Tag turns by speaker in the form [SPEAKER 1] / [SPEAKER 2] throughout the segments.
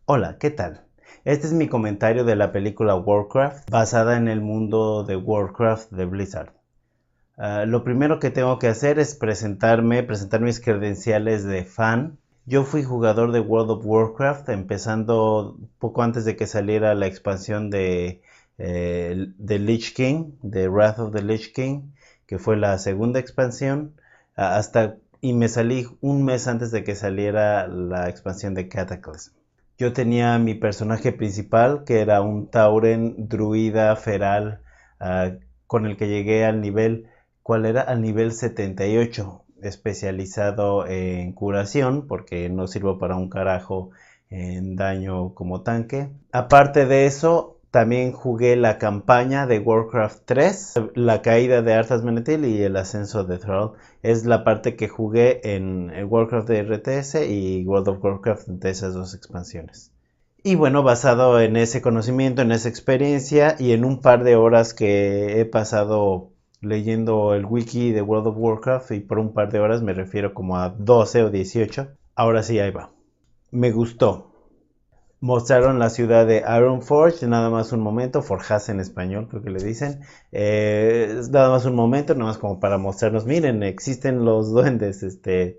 [SPEAKER 1] Hola, ¿qué tal? Este es mi comentario de la película Warcraft, basada en el mundo de Warcraft de Blizzard. Lo primero que tengo que hacer es presentar mis credenciales de fan. Yo fui jugador de World of Warcraft, empezando poco antes de que saliera la expansión de Lich King, de Wrath of the Lich King, que fue la segunda expansión, y me salí un mes antes de que saliera la expansión de Cataclysm. Yo tenía mi personaje principal, que era un Tauren druida feral, ah, con el que llegué al nivel, ¿cuál era? Al nivel 78, especializado en curación, porque no sirvo para un carajo en daño como tanque. Aparte de eso, también jugué la campaña de Warcraft 3, la caída de Arthas Menethil y el ascenso de Thrall. Es la parte que jugué en el Warcraft de RTS y World of Warcraft de esas dos expansiones. Y bueno, basado en ese conocimiento, en esa experiencia y en un par de horas que he pasado leyendo el wiki de World of Warcraft, y por un par de horas me refiero como a 12 o 18, ahora sí, ahí va. Me gustó. Mostraron la ciudad de Ironforge, nada más un momento, Forjas en español, creo que le dicen. Nada más un momento, nada más como para mostrarnos, miren, existen los duendes,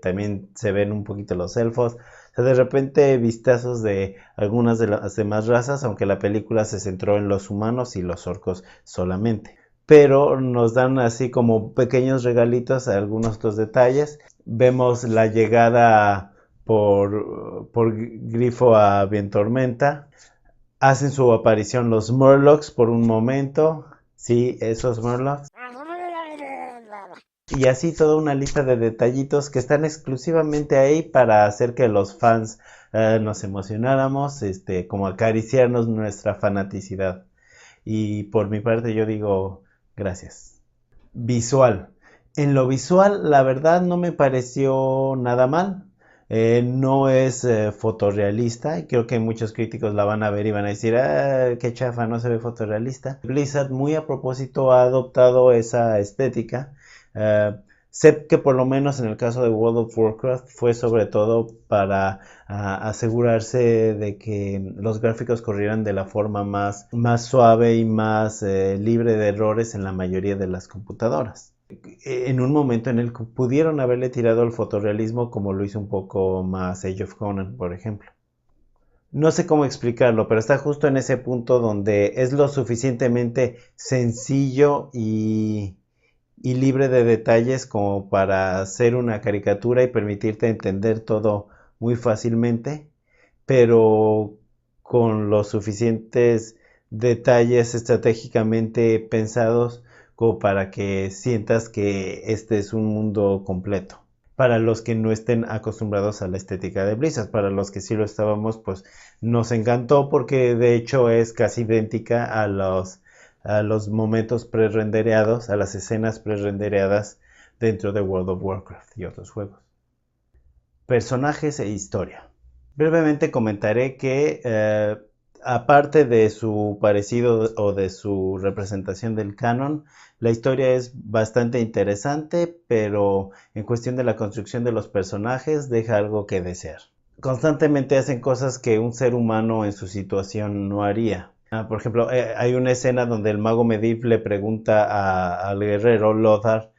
[SPEAKER 1] también se ven un poquito los elfos. O sea, de repente vistazos de algunas de las demás razas, aunque la película se centró en los humanos y los orcos solamente. Pero nos dan así como pequeños regalitos, algunos otros detalles. Vemos la llegada por Grifo a Vientormenta. Hacen su aparición los Murlocs por un momento. Sí, esos Murlocs. Y así toda una lista de detallitos que están exclusivamente ahí para hacer que los fans nos emocionáramos, como acariciarnos nuestra fanaticidad. Y por mi parte yo digo gracias. Visual. En lo visual, la verdad no me pareció nada mal. No es fotorrealista y creo que muchos críticos la van a ver y van a decir, ah, qué chafa, no se ve fotorrealista. Blizzard muy a propósito ha adoptado esa estética. Eh, Sé que por lo menos en el caso de World of Warcraft fue sobre todo para asegurarse de que los gráficos corrieran de la forma más suave y más libre de errores en la mayoría de las computadoras. En un momento en el que pudieron haberle tirado al fotorrealismo, como lo hizo un poco más Age of Conan, por ejemplo. No sé cómo explicarlo, pero está justo en ese punto donde es lo suficientemente sencillo y libre de detalles como para hacer una caricatura y permitirte entender todo muy fácilmente, pero con los suficientes detalles estratégicamente pensados como para que sientas que este es un mundo completo. Para los que no estén acostumbrados a la estética de Blizzard, para los que sí lo estábamos, pues nos encantó porque de hecho es casi idéntica a los momentos pre-rendereados, a las escenas pre-rendereadas dentro de World of Warcraft y otros juegos. Personajes e historia. Brevemente comentaré que aparte de su parecido o de su representación del canon, la historia es bastante interesante, pero en cuestión de la construcción de los personajes deja algo que desear. Constantemente hacen cosas que un ser humano en su situación no haría. Por ejemplo, hay una escena donde el mago Medivh le pregunta al guerrero Lothar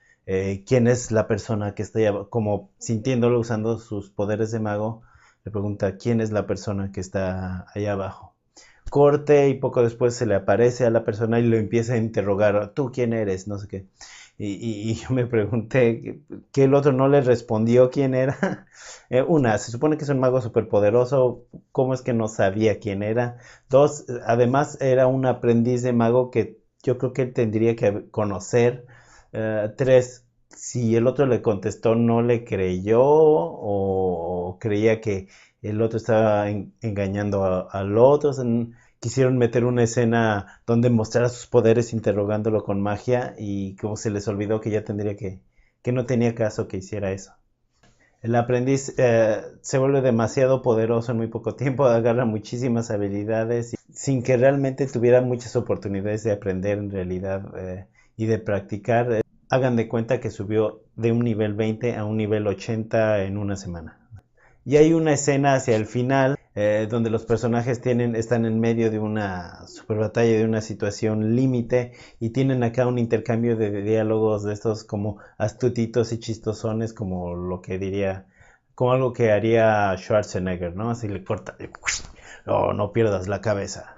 [SPEAKER 1] quién es la persona que está ahí, como sintiéndolo usando sus poderes de mago, le pregunta quién es la persona que está ahí abajo. Corte y poco después se le aparece a la persona y lo empieza a interrogar, ¿tú quién eres? No sé qué. Y yo me pregunté que el otro no le respondió quién era. Se supone que es un mago superpoderoso, ¿cómo es que no sabía quién era? Dos, además era un aprendiz de mago que yo creo que él tendría que conocer. Tres, si el otro le contestó, no le creyó o creía que el otro estaba engañando al otro. O sea, quisieron meter una escena donde mostrara sus poderes interrogándolo con magia y como se les olvidó que ya tendría que no tenía caso que hiciera eso. El aprendiz se vuelve demasiado poderoso en muy poco tiempo, agarra muchísimas habilidades sin que realmente tuviera muchas oportunidades de aprender en realidad y de practicar. Hagan de cuenta que subió de un nivel 20 a un nivel 80 en una semana. Y hay una escena hacia el final donde los personajes están en medio de una super batalla, de una situación límite, y tienen acá un intercambio de diálogos de estos como astutitos y chistosones, como lo que diría, como algo que haría Schwarzenegger, ¿no? Así le corta, no, no pierdas la cabeza.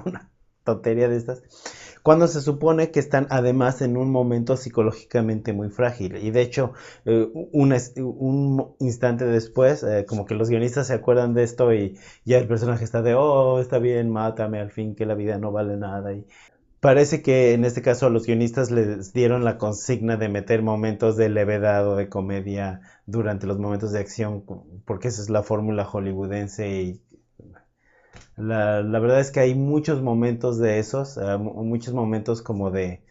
[SPEAKER 1] Una tontería de estas. Cuando se supone que están además en un momento psicológicamente muy frágil. Y de hecho, un instante después, como que los guionistas se acuerdan de esto y ya el personaje está de, oh, está bien, mátame al fin, que la vida no vale nada. Y parece que en este caso a los guionistas les dieron la consigna de meter momentos de levedad o de comedia durante los momentos de acción, porque esa es la fórmula hollywoodense y la verdad es que hay muchos momentos de esos, muchos momentos como de,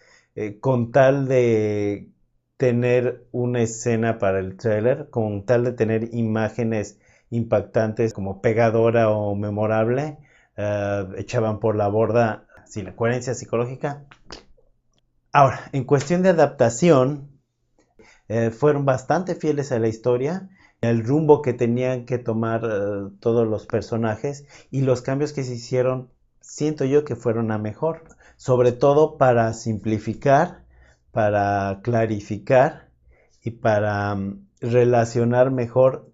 [SPEAKER 1] con tal de tener una escena para el tráiler, con tal de tener imágenes impactantes como pegadora o memorable, echaban por la borda, sí, la coherencia psicológica. Ahora, en cuestión de adaptación, fueron bastante fieles a la historia, el rumbo que tenían que tomar todos los personajes y los cambios que se hicieron, siento yo que fueron a mejor, sobre todo para simplificar, para clarificar y para relacionar mejor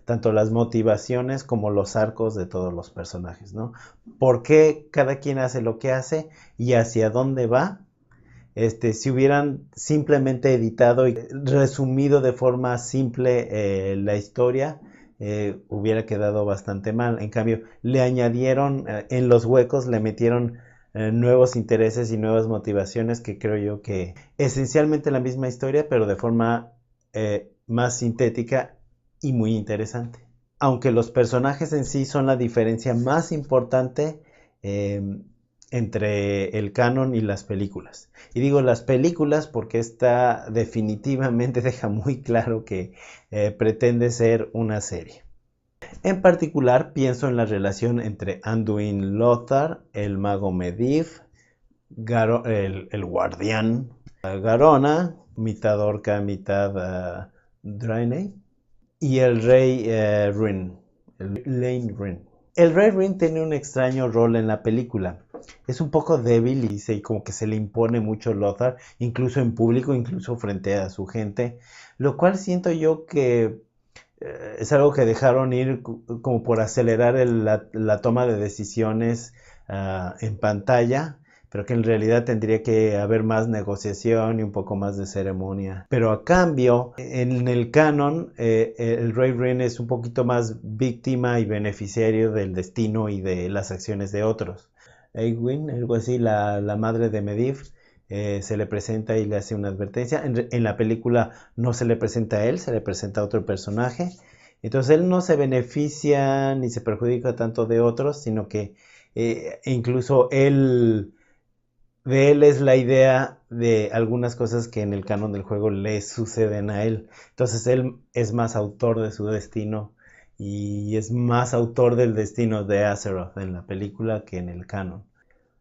[SPEAKER 1] tanto las motivaciones como los arcos de todos los personajes, ¿no? ¿Por qué cada quien hace lo que hace y hacia dónde va? Si hubieran simplemente editado y resumido de forma simple la historia, hubiera quedado bastante mal. En cambio, le añadieron en los huecos, le metieron nuevos intereses y nuevas motivaciones que creo yo que esencialmente la misma historia, pero de forma más sintética y muy interesante. Aunque los personajes en sí son la diferencia más importante eh, entre el canon y las películas. Y digo las películas porque esta definitivamente deja muy claro que pretende ser una serie. En particular pienso en la relación entre Anduin Lothar, el mago Medivh, el guardián, Garona, mitad orca, mitad Draenei, y el rey Rin, el Lane Rin. El rey Rin tiene un extraño rol en la película. Es un poco débil y como que se le impone mucho Lothar, incluso en público, incluso frente a su gente, lo cual siento yo que es algo que dejaron ir como por acelerar la toma de decisiones en pantalla, pero que en realidad tendría que haber más negociación y un poco más de ceremonia. Pero a cambio, en el canon, el Rey Rin es un poquito más víctima y beneficiario del destino y de las acciones de otros. Egwene, algo así, la madre de Medivh, se le presenta y le hace una advertencia. En la película no se le presenta a él, se le presenta a otro personaje. Entonces él no se beneficia ni se perjudica tanto de otros, sino que incluso de él es la idea de algunas cosas que en el canon del juego le suceden a él. Entonces él es más autor de su destino y es más autor del destino de Azeroth en la película que en el canon.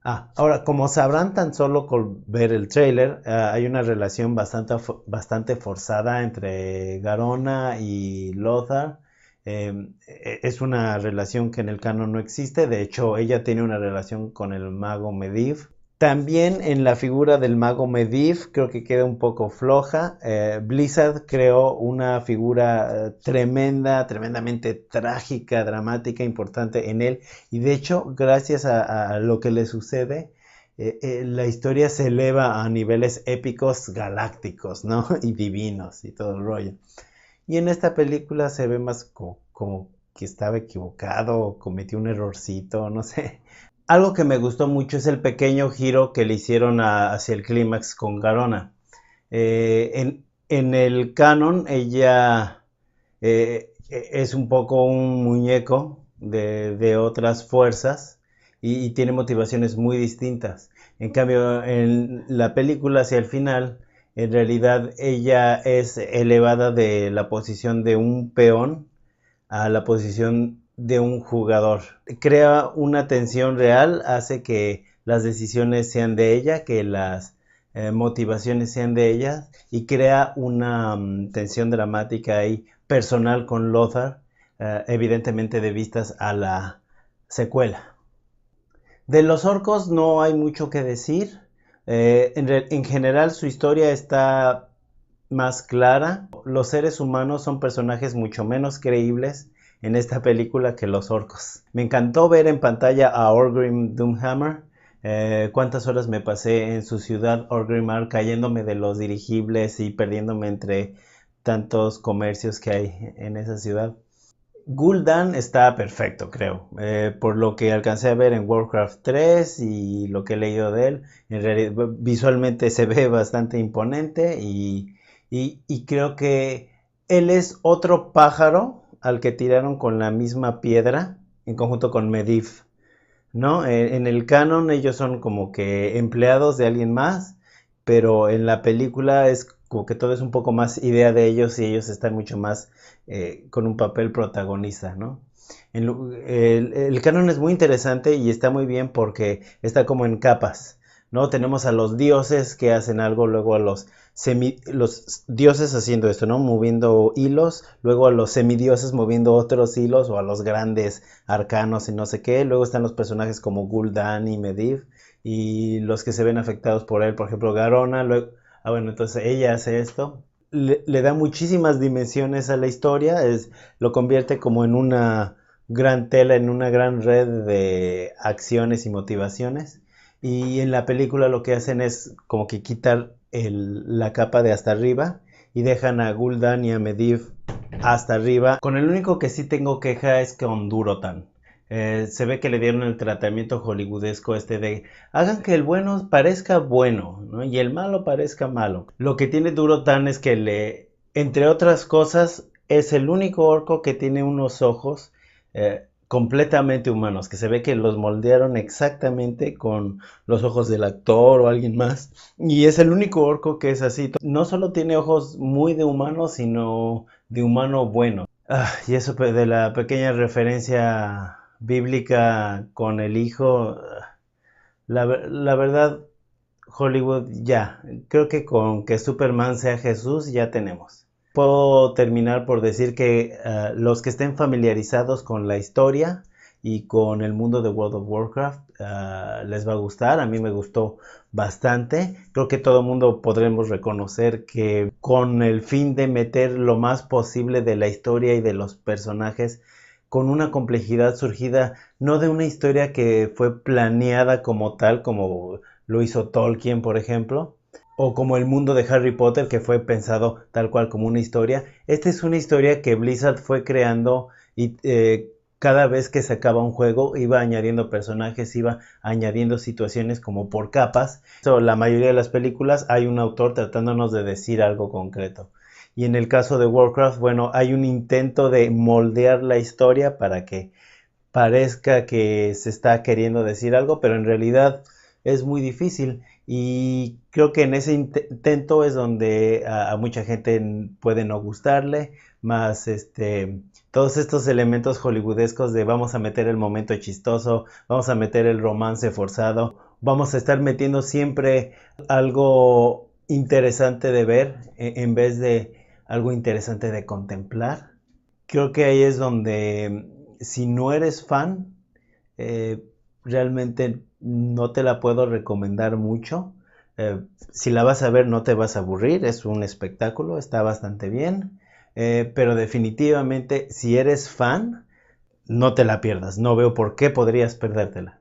[SPEAKER 1] Ahora, como sabrán tan solo con ver el trailer, hay una relación bastante forzada entre Garona y Lothar. Es una relación que en el canon no existe, de hecho ella tiene una relación con el mago Medivh. También en la figura del mago Medivh creo que queda un poco floja. Blizzard creó una figura tremendamente trágica, dramática, importante en él. Y de hecho, gracias a lo que le sucede, la historia se eleva a niveles épicos galácticos, ¿no? Y divinos y todo el rollo. Y en esta película se ve más como que estaba equivocado, cometió un errorcito, no sé. Algo que me gustó mucho es el pequeño giro que le hicieron hacia el clímax con Garona. En el canon ella es un poco un muñeco de otras fuerzas y tiene motivaciones muy distintas. En cambio, en la película hacia el final, en realidad ella es elevada de la posición de un peón a la posición de un jugador. Crea una tensión real, hace que las decisiones sean de ella, que las motivaciones sean de ella y crea una tensión dramática ahí personal con Lothar evidentemente de vistas a la secuela. De los orcos no hay mucho que decir. En general su historia está más clara. Los seres humanos son personajes mucho menos creíbles en esta película que los orcos. Me encantó ver en pantalla a Orgrim Doomhammer. Cuántas horas me pasé en su ciudad Orgrimmar cayéndome de los dirigibles y perdiéndome entre tantos comercios que hay en esa ciudad. Gul'dan está perfecto, creo. Por lo que alcancé a ver en Warcraft 3 y lo que he leído de él, en realidad visualmente se ve bastante imponente y creo que él es otro pájaro al que tiraron con la misma piedra en conjunto con Medivh, ¿no? En el canon ellos son como que empleados de alguien más, pero en la película es como que todo es un poco más idea de ellos y ellos están mucho más con un papel protagonista, ¿no? El canon es muy interesante y está muy bien porque está como en capas, ¿no? Tenemos a los dioses que hacen algo, luego a los dioses haciendo esto, ¿no? Moviendo hilos, luego a los semidioses moviendo otros hilos, o a los grandes arcanos y no sé qué. Luego están los personajes como Gul'dan y Medivh, y los que se ven afectados por él, por ejemplo, Garona. Bueno, entonces ella hace esto. Le da muchísimas dimensiones a la historia, lo convierte como en una gran tela, en una gran red de acciones y motivaciones. Y en la película lo que hacen es como que quitar la capa de hasta arriba y dejan a Gul'dan y a Medivh hasta arriba. Con el único que sí tengo queja es con Durotan. Se ve que le dieron el tratamiento hollywoodesco este de hagan que el bueno parezca bueno, ¿no? Y el malo parezca malo. Lo que tiene Durotan es que entre otras cosas, es el único orco que tiene unos ojos completamente humanos, que se ve que los moldearon exactamente con los ojos del actor o alguien más. Y es el único orco que es así. No solo tiene ojos muy de humano, sino de humano bueno. Y eso de la pequeña referencia bíblica con el hijo, la verdad, Hollywood ya, creo que con que Superman sea Jesús ya tenemos. Puedo terminar por decir que los que estén familiarizados con la historia y con el mundo de World of Warcraft les va a gustar. A mí me gustó bastante. Creo que todo el mundo podremos reconocer que con el fin de meter lo más posible de la historia y de los personajes con una complejidad surgida no de una historia que fue planeada como tal, como lo hizo Tolkien, por ejemplo, o como el mundo de Harry Potter, que fue pensado tal cual como una historia. Esta es una historia que Blizzard fue creando y cada vez que sacaba un juego iba añadiendo personajes, iba añadiendo situaciones como por capas. La mayoría de las películas hay un autor tratándonos de decir algo concreto. Y en el caso de Warcraft, bueno, hay un intento de moldear la historia para que parezca que se está queriendo decir algo, pero en realidad es muy difícil. Y creo que en ese intento es donde a mucha gente puede no gustarle, más todos estos elementos hollywoodescos de vamos a meter el momento chistoso, vamos a meter el romance forzado, vamos a estar metiendo siempre algo interesante de ver en vez de algo interesante de contemplar. Creo que ahí es donde si no eres fan, eh, realmente no te la puedo recomendar mucho. Si la vas a ver no te vas a aburrir, es un espectáculo, está bastante bien. Pero definitivamente si eres fan, no te la pierdas. No veo por qué podrías perdértela.